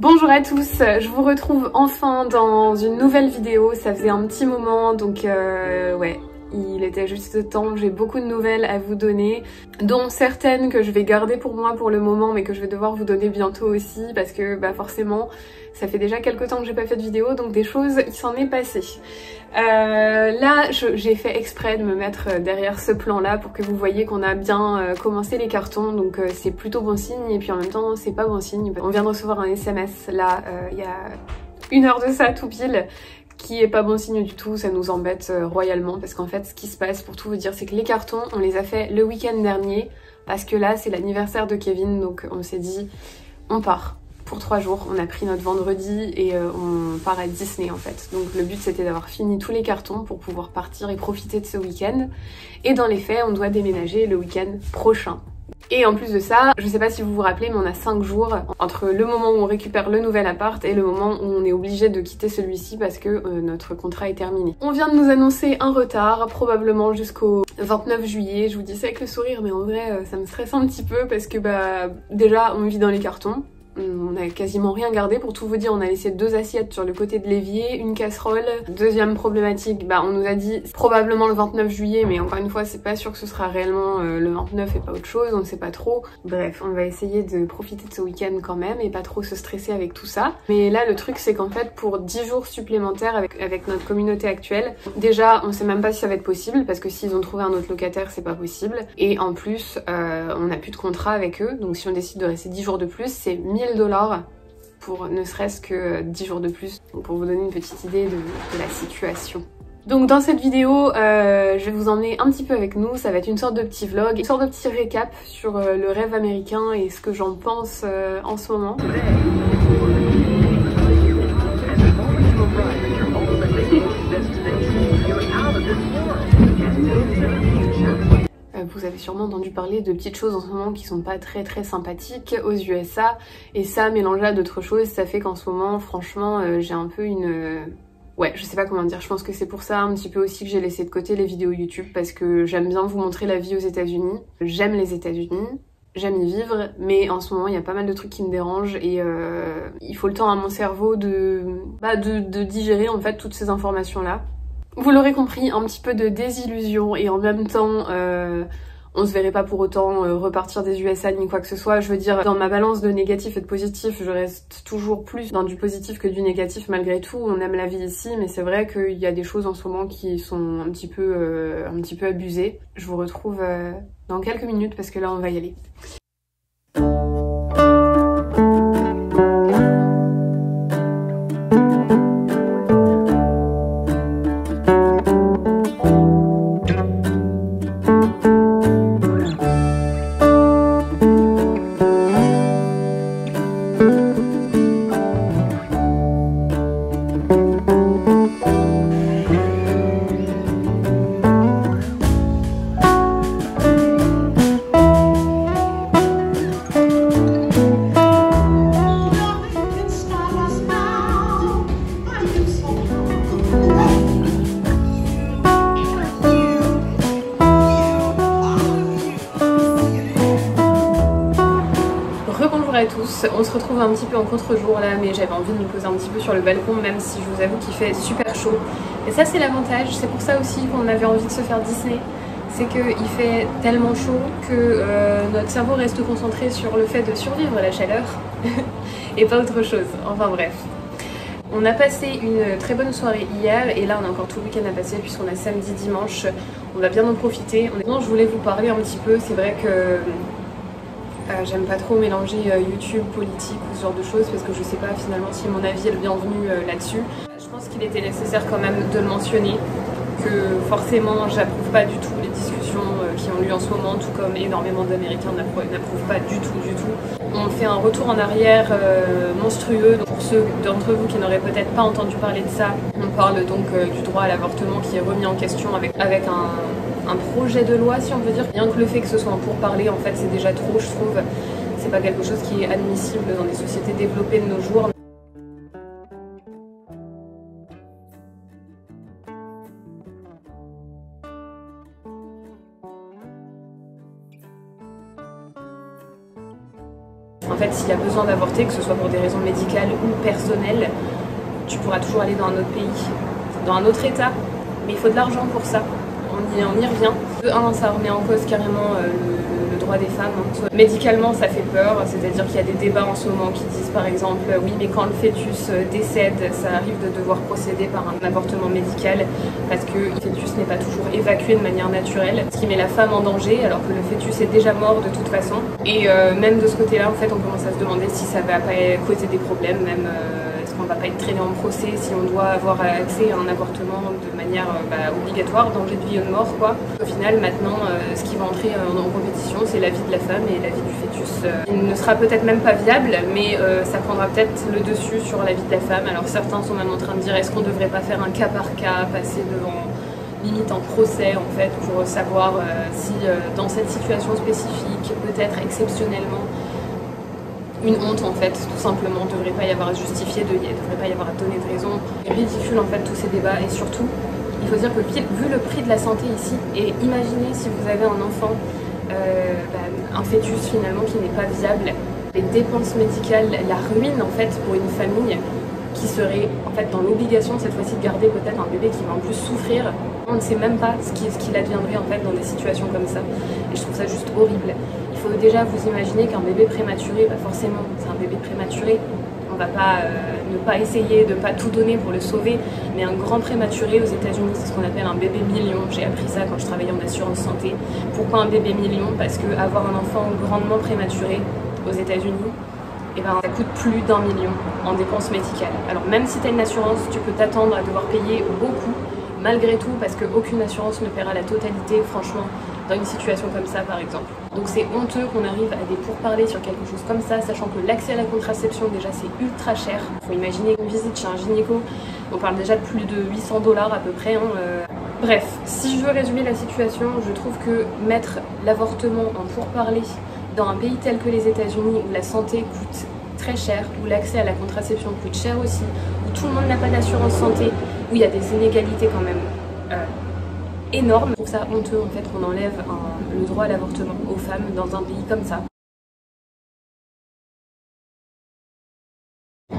Bonjour à tous, je vous retrouve enfin dans une nouvelle vidéo, ça faisait un petit moment donc ouais, il était juste temps, j'ai beaucoup de nouvelles à vous donner, dont certaines que je vais garder pour moi pour le moment mais que je vais devoir vous donner bientôt aussi parce que bah forcément ça fait déjà quelques temps que j'ai pas fait de vidéo donc des choses il s'en est passé. Là j'ai fait exprès de me mettre derrière ce plan là pour que vous voyez qu'on a bien commencé les cartons donc c'est plutôt bon signe et puis en même temps c'est pas bon signe. On vient de recevoir un SMS là il y a une heure de ça tout pile qui est pas bon signe du tout, ça nous embête royalement parce qu'en fait ce qui se passe pour tout vous dire c'est que les cartons on les a fait le week-end dernier parce que là c'est l'anniversaire de Kevin donc on s'est dit on part. Pour 3 jours, on a pris notre vendredi et on part à Disney en fait. Donc le but c'était d'avoir fini tous les cartons pour pouvoir partir et profiter de ce week-end. Et dans les faits, on doit déménager le week-end prochain. Et en plus de ça, je sais pas si vous vous rappelez, mais on a 5 jours entre le moment où on récupère le nouvel appart et le moment où on est obligé de quitter celui-ci parce que notre contrat est terminé. On vient de nous annoncer un retard, probablement jusqu'au 29 juillet. Je vous dis ça avec le sourire, mais en vrai, ça me stresse un petit peu parce que bah déjà, on vit dans les cartons. On a quasiment rien gardé, pour tout vous dire on a laissé 2 assiettes sur le côté de l'évier, une casserole. Deuxième problématique, bah on nous a dit probablement le 29 juillet mais encore une fois c'est pas sûr que ce sera réellement le 29 et pas autre chose, on sait pas trop. Bref, on va essayer de profiter de ce week-end quand même et pas trop se stresser avec tout ça. Mais là le truc c'est qu'en fait pour 10 jours supplémentaires avec notre communauté actuelle, déjà on sait même pas si ça va être possible parce que s'ils ont trouvé un autre locataire c'est pas possible. Et en plus on n'a plus de contrat avec eux, donc si on décide de rester 10 jours de plus c'est 1000 $ pour ne serait-ce que 10 jours de plus, donc pour vous donner une petite idée de la situation. Donc dans cette vidéo, je vais vous emmener un petit peu avec nous, ça va être une sorte de petit vlog, une sorte de petit récap sur le rêve américain et ce que j'en pense en ce moment. Vous avez sûrement entendu parler de petites choses en ce moment qui sont pas très sympathiques aux USA et ça mélangé à d'autres choses ça fait qu'en ce moment franchement j'ai un peu une... Ouais, je sais pas comment dire, je pense que c'est pour ça un petit peu aussi que j'ai laissé de côté les vidéos YouTube parce que j'aime bien vous montrer la vie aux États-Unis. J'aime les États-Unis, j'aime y vivre, mais en ce moment il y a pas mal de trucs qui me dérangent et il faut le temps à mon cerveau de digérer en fait toutes ces informations là. Vous l'aurez compris, un petit peu de désillusion et en même temps on se verrait pas pour autant repartir des USA ni quoi que ce soit. Je veux dire, dans ma balance de négatif et de positif, je reste toujours plus dans du positif que du négatif malgré tout. On aime la vie ici, mais c'est vrai qu'il y a des choses en ce moment qui sont un petit peu abusées. Je vous retrouve dans quelques minutes parce que là on va y aller. À tous, on se retrouve un petit peu en contre-jour là mais j'avais envie de me poser un petit peu sur le balcon même si je vous avoue qu'il fait super chaud et ça c'est l'avantage, c'est pour ça aussi qu'on avait envie de se faire Disney, c'est qu'il fait tellement chaud que notre cerveau reste concentré sur le fait de survivre à la chaleur et pas autre chose, enfin bref. On a passé une très bonne soirée hier et là on a encore tout le week-end à passer puisqu'on a samedi, dimanche, on va bien en profiter. Non, je voulais vous parler un petit peu, c'est vrai que j'aime pas trop mélanger YouTube, politique ou ce genre de choses parce que je sais pas finalement si mon avis est le bienvenu là-dessus. Je pense qu'il était nécessaire quand même de le mentionner, que forcément j'approuve pas du tout les discussions qui ont lieu en ce moment, tout comme énormément d'Américains n'approuvent pas du tout. On fait un retour en arrière monstrueux. Donc pour ceux d'entre vous qui n'auraient peut-être pas entendu parler de ça, on parle donc du droit à l'avortement qui est remis en question avec un projet de loi si on veut dire. Rien que le fait que ce soit en pourparlers en fait c'est déjà trop je trouve. C'est pas quelque chose qui est admissible dans des sociétés développées de nos jours. En fait, fait, s'il y a besoin d'avorter, que ce soit pour des raisons médicales ou personnelles, tu pourras toujours aller dans un autre pays, dans un autre état, mais il faut de l'argent pour ça. On y revient. De un, ça remet en cause carrément le droit des femmes. Médicalement, ça fait peur, c'est-à-dire qu'il y a des débats en ce moment qui disent par exemple oui, mais quand le fœtus décède, ça arrive de devoir procéder par un avortement médical parce que le fœtus n'est pas toujours évacué de manière naturelle, ce qui met la femme en danger alors que le fœtus est déjà mort de toute façon. Et même de ce côté-là, en fait, on commence à se demander si ça va pas causer des problèmes, même est-ce qu'on va pas être traîné en procès si on doit avoir accès à un avortement de manière obligatoire, danger de vie ou de mort, quoi. Au final, maintenant, ce qui va entrer en compétition, c'est la vie de la femme et la vie du fœtus. Il ne sera peut-être même pas viable, mais ça prendra peut-être le dessus sur la vie de la femme. Alors certains sont même en train de dire est-ce qu'on ne devrait pas faire un cas par cas, passer devant limite en procès en fait, pour savoir si dans cette situation spécifique, peut-être exceptionnellement, une honte en fait, tout simplement, ne devrait pas y avoir à justifier, il ne devrait pas y avoir à donner de raison. C'est ridicule en fait tous ces débats et surtout, il faut dire que vu le prix de la santé ici, et imaginez si vous avez un enfant, un fœtus finalement qui n'est pas viable, les dépenses médicales, la ruine en fait pour une famille qui serait en fait dans l'obligation cette fois-ci de garder peut-être un bébé qui va en plus souffrir. On ne sait même pas ce qu'il adviendrait en fait dans des situations comme ça et je trouve ça juste horrible. Il faut déjà vous imaginer qu'un bébé prématuré, forcément c'est un bébé prématuré, on va pas ne pas essayer de pas tout donner pour le sauver, mais un grand prématuré aux États-Unis, c'est ce qu'on appelle un bébé million. J'ai appris ça quand je travaillais en assurance santé. Pourquoi un bébé million? Parce que avoir un enfant grandement prématuré aux États-Unis, ça coûte plus d'1 million en dépenses médicales. Alors même si tu as une assurance, tu peux t'attendre à devoir payer beaucoup, malgré tout, parce qu'aucune assurance ne paiera la totalité, franchement, dans une situation comme ça par exemple. Donc c'est honteux qu'on arrive à des pourparlers sur quelque chose comme ça, sachant que l'accès à la contraception déjà c'est ultra cher. Faut imaginer une visite chez un gynéco, on parle déjà de plus de 800 $ à peu près. Bref, si je veux résumer la situation, je trouve que mettre l'avortement en pourparlers dans un pays tel que les États-Unis où la santé coûte très cher, où l'accès à la contraception coûte cher aussi, où tout le monde n'a pas d'assurance santé, où il y a des inégalités quand même énormes. Je trouve ça honteux en fait qu'on enlève le droit à l'avortement aux femmes dans un pays comme ça.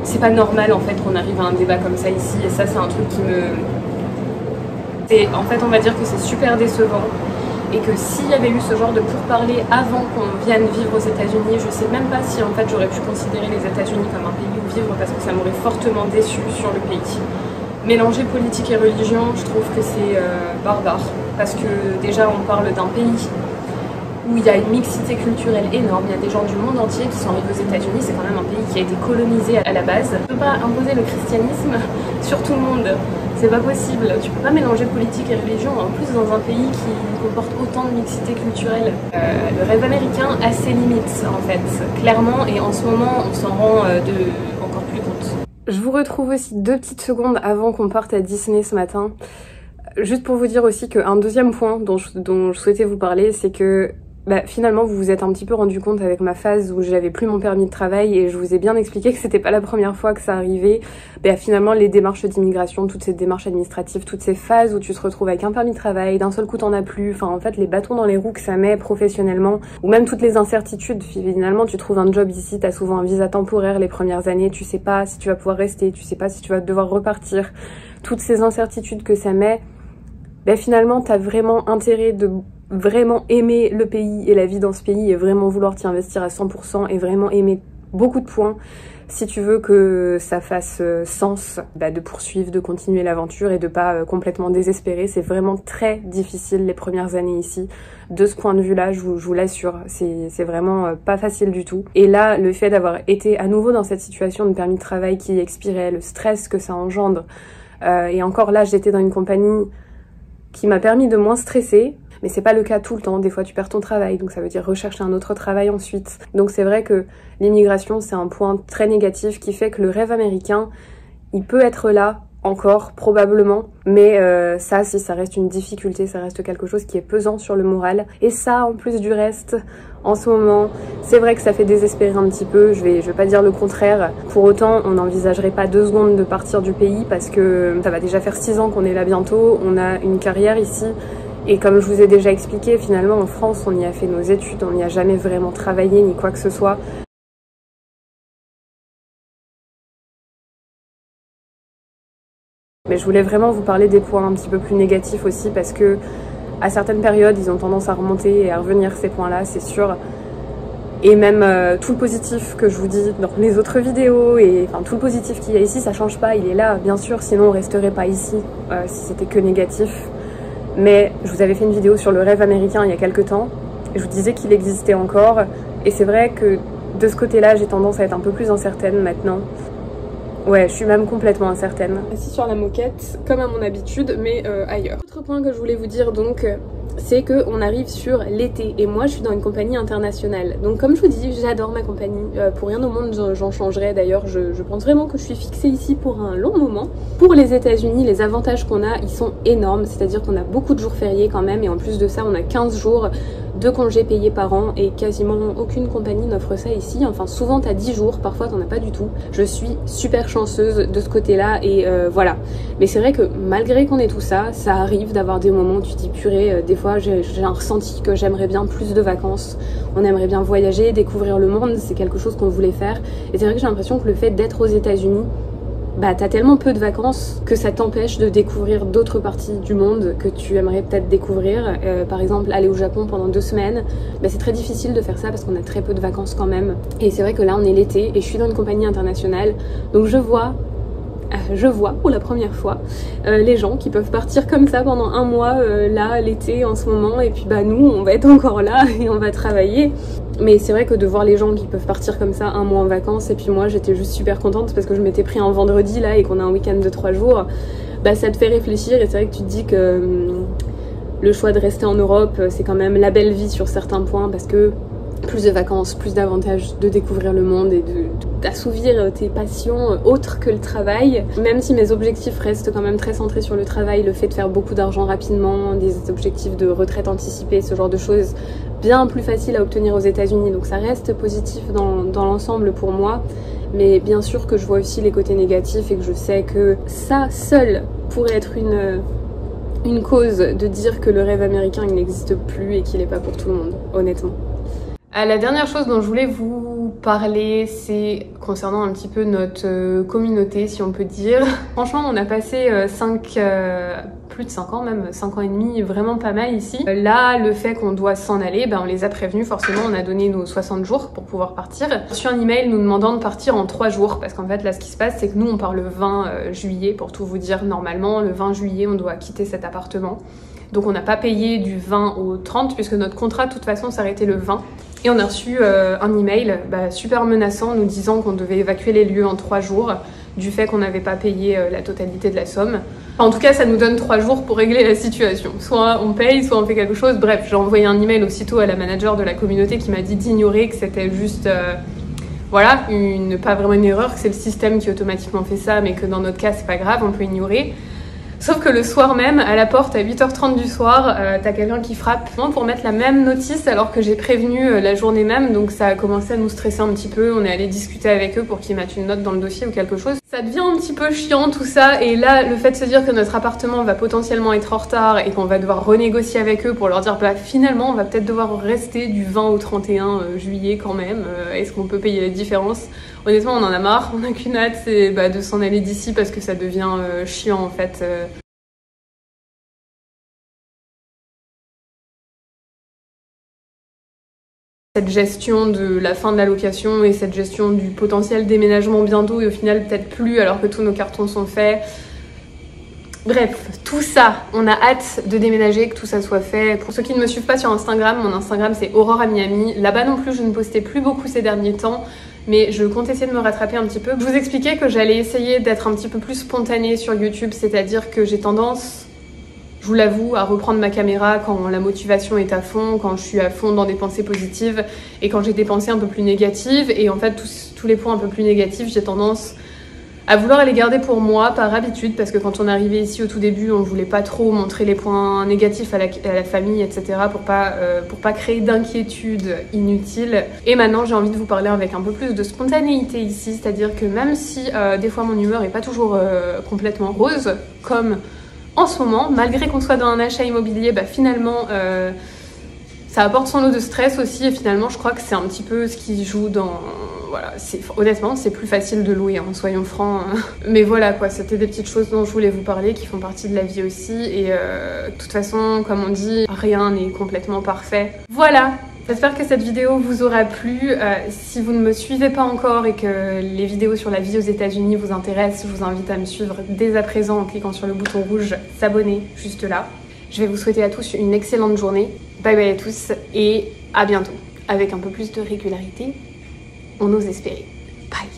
C'est pas normal en fait qu'on arrive à un débat comme ça ici et ça c'est un truc qui me... En fait on va dire que c'est super décevant et que s'il y avait eu ce genre de pourparlers avant qu'on vienne vivre aux États-Unis, je sais même pas si en fait j'aurais pu considérer les États-Unis comme un pays où vivre parce que ça m'aurait fortement déçu sur le pays. Mélanger politique et religion, je trouve que c'est barbare parce que déjà on parle d'un pays où il y a une mixité culturelle énorme, il y a des gens du monde entier qui sont arrivés aux États-Unis, c'est quand même un pays qui a été colonisé à la base. Tu peux pas imposer le christianisme sur tout le monde, c'est pas possible. Tu peux pas mélanger politique et religion, en plus dans un pays qui comporte autant de mixité culturelle. Le rêve américain a ses limites en fait, clairement, et en ce moment on s'en rend encore plus compte. Je vous retrouve aussi 2 petites secondes avant qu'on parte à Disney ce matin. Juste pour vous dire aussi qu'un deuxième point dont je souhaitais vous parler, c'est que finalement vous vous êtes un petit peu rendu compte avec ma phase où j'avais plus mon permis de travail et je vous ai bien expliqué que c'était pas la première fois que ça arrivait. Finalement les démarches d'immigration, toutes ces démarches administratives, toutes ces phases où tu te retrouves avec un permis de travail, d'un seul coup t'en as plus, enfin en fait les bâtons dans les roues que ça met professionnellement, ou même toutes les incertitudes. Finalement tu trouves un job ici, t'as souvent un visa temporaire les premières années, tu sais pas si tu vas pouvoir rester, tu sais pas si tu vas devoir repartir. Toutes ces incertitudes que ça met, finalement t'as vraiment intérêt de vraiment aimer le pays et la vie dans ce pays et vraiment vouloir t'y investir à 100% et vraiment aimer beaucoup de points si tu veux que ça fasse sens de poursuivre, de continuer l'aventure et de pas complètement désespérer. C'est vraiment très difficile les premières années ici. De ce point de vue-là, je vous l'assure, c'est vraiment pas facile du tout. Et là, le fait d'avoir été à nouveau dans cette situation de permis de travail qui expirait, le stress que ça engendre, et encore là, j'étais dans une compagnie qui m'a permis de moins stresser, mais c'est pas le cas tout le temps. Des fois tu perds ton travail, donc ça veut dire rechercher un autre travail ensuite. Donc c'est vrai que l'immigration c'est un point très négatif qui fait que le rêve américain il peut être là encore probablement, mais ça si ça reste une difficulté, ça reste quelque chose qui est pesant sur le moral. Et ça en plus du reste, en ce moment, c'est vrai que ça fait désespérer un petit peu, je vais pas dire le contraire. Pour autant, on n'envisagerait pas 2 secondes de partir du pays parce que ça va déjà faire 6 ans qu'on est là bientôt, on a une carrière ici. Et comme je vous ai déjà expliqué, finalement en France, on y a fait nos études, on n'y a jamais vraiment travaillé ni quoi que ce soit. Mais je voulais vraiment vous parler des points un petit peu plus négatifs aussi parce que à certaines périodes, ils ont tendance à remonter et à revenir ces points-là, c'est sûr. Et même tout le positif que je vous dis dans les autres vidéos, et enfin tout le positif qu'il y a ici, ça change pas, il est là, bien sûr, sinon on resterait pas ici si c'était que négatif. Mais je vous avais fait une vidéo sur le rêve américain il y a quelques temps, et je vous disais qu'il existait encore, et c'est vrai que de ce côté-là, j'ai tendance à être un peu plus incertaine maintenant. Ouais, je suis même complètement incertaine. Assis sur la moquette, comme à mon habitude, mais ailleurs. Autre point que je voulais vous dire donc, c'est qu'on arrive sur l'été et moi je suis dans une compagnie internationale. Donc comme je vous dis, j'adore ma compagnie. Pour rien au monde j'en changerai. D'ailleurs, je pense vraiment que je suis fixée ici pour un long moment. Pour les États-Unis, les avantages qu'on a, ils sont énormes. C'est-à-dire qu'on a beaucoup de jours fériés quand même et en plus de ça, on a 15 jours de congés payés par an et quasiment aucune compagnie n'offre ça ici. Enfin, souvent t'as 10 jours, parfois t'en as pas du tout. Je suis super chanceuse de ce côté-là et voilà. Mais c'est vrai que malgré qu'on ait tout ça, ça arrive d'avoir des moments où tu te dis purée, des fois j'ai un ressenti que j'aimerais bien plus de vacances. On aimerait bien voyager, découvrir le monde, c'est quelque chose qu'on voulait faire. Et c'est vrai que j'ai l'impression que le fait d'être aux États-Unis, bah t'as tellement peu de vacances que ça t'empêche de découvrir d'autres parties du monde que tu aimerais peut-être découvrir. Par exemple, aller au Japon pendant 2 semaines, bah c'est très difficile de faire ça parce qu'on a très peu de vacances quand même. Et c'est vrai que là on est l'été et je suis dans une compagnie internationale, donc je vois pour la première fois les gens qui peuvent partir comme ça pendant un mois là l'été en ce moment, et puis bah nous on va être encore là et on va travailler. Mais c'est vrai que de voir les gens qui peuvent partir comme ça un mois en vacances, et puis moi j'étais juste super contente parce que je m'étais pris un vendredi là et qu'on a un week-end de 3 jours, bah ça te fait réfléchir et c'est vrai que tu te dis que le choix de rester en Europe c'est quand même la belle vie sur certains points parce que plus de vacances, plus d'avantages de découvrir le monde et d'assouvir tes passions autres que le travail. Même si mes objectifs restent quand même très centrés sur le travail, le fait de faire beaucoup d'argent rapidement, des objectifs de retraite anticipée, ce genre de choses bien plus faciles à obtenir aux États-Unis. Donc ça reste positif dans l'ensemble pour moi. Mais bien sûr que je vois aussi les côtés négatifs et que je sais que ça seul pourrait être une cause de dire que le rêve américain il n'existe plus et qu'il n'est pas pour tout le monde, honnêtement. La dernière chose dont je voulais vous parler, c'est concernant un petit peu notre communauté, si on peut dire. Franchement, on a passé plus de 5 ans, même 5 ans et demi, vraiment pas mal ici. Là, le fait qu'on doit s'en aller, ben, on les a prévenus, forcément, on a donné nos 60 jours pour pouvoir partir. J'ai reçu un email nous demandant de partir en 3 jours, parce qu'en fait, là, ce qui se passe, c'est que nous, on part le 20 juillet, pour tout vous dire, normalement, le 20 juillet, on doit quitter cet appartement. Donc on n'a pas payé du 20 au 30 puisque notre contrat de toute façon s'arrêtait le 20. Et on a reçu un email super menaçant nous disant qu'on devait évacuer les lieux en 3 jours du fait qu'on n'avait pas payé la totalité de la somme. En tout cas, ça nous donne 3 jours pour régler la situation. Soit on paye, soit on fait quelque chose. Bref, j'ai envoyé un email aussitôt à la manager de la communauté qui m'a dit d'ignorer, que c'était juste... voilà, pas vraiment une erreur, que c'est le système qui automatiquement fait ça, mais que dans notre cas, c'est pas grave, on peut ignorer. Sauf que le soir même, à la porte, à 8h30 du soir, t'as quelqu'un qui frappe pour mettre la même notice alors que j'ai prévenu la journée même. Donc ça a commencé à nous stresser un petit peu. On est allé discuter avec eux pour qu'ils mettent une note dans le dossier ou quelque chose. Ça devient un petit peu chiant tout ça. Et là, le fait de se dire que notre appartement va potentiellement être en retard et qu'on va devoir renégocier avec eux pour leur dire bah finalement on va peut-être devoir rester du 20 au 31 juillet quand même. Est-ce qu'on peut payer la différence? Honnêtement, on en a marre. On n'a qu'une hâte, c'est de s'en aller d'ici parce que ça devient chiant en fait. Cette gestion de la fin de la location et cette gestion du potentiel déménagement bientôt et au final peut-être plus alors que tous nos cartons sont faits. Bref, tout ça, on a hâte de déménager, que tout ça soit fait. Pour ceux qui ne me suivent pas sur Instagram, mon Instagram c'est Aurore à Miami. Là-bas non plus, je ne postais plus beaucoup ces derniers temps, mais je compte essayer de me rattraper un petit peu. Je vous expliquais que j'allais essayer d'être un petit peu plus spontanée sur YouTube, c'est-à-dire que j'ai tendance, je vous l'avoue, à reprendre ma caméra quand la motivation est à fond, quand je suis à fond dans des pensées positives et quand j'ai des pensées un peu plus négatives. Et en fait, tous les points un peu plus négatifs, j'ai tendance à vouloir les garder pour moi par habitude, parce que quand on est arrivé ici au tout début, on voulait pas trop montrer les points négatifs à la famille, etc. pour pas créer d'inquiétude inutile. Et maintenant, j'ai envie de vous parler avec un peu plus de spontanéité ici, c'est-à-dire que même si des fois mon humeur est pas toujours complètement rose, comme en ce moment, malgré qu'on soit dans un achat immobilier, finalement ça apporte son lot de stress aussi, et finalement je crois que c'est un petit peu ce qui joue dans voilà, honnêtement c'est plus facile de louer, hein, soyons francs. Mais voilà quoi, c'était des petites choses dont je voulais vous parler qui font partie de la vie aussi. Et de toute façon, comme on dit, rien n'est complètement parfait. Voilà. J'espère que cette vidéo vous aura plu. Si vous ne me suivez pas encore et que les vidéos sur la vie aux États-Unis vous intéressent, je vous invite à me suivre dès à présent en cliquant sur le bouton rouge s'abonner juste là. Je vais vous souhaiter à tous une excellente journée. Bye bye à tous et à bientôt. Avec un peu plus de régularité, on ose espérer. Bye.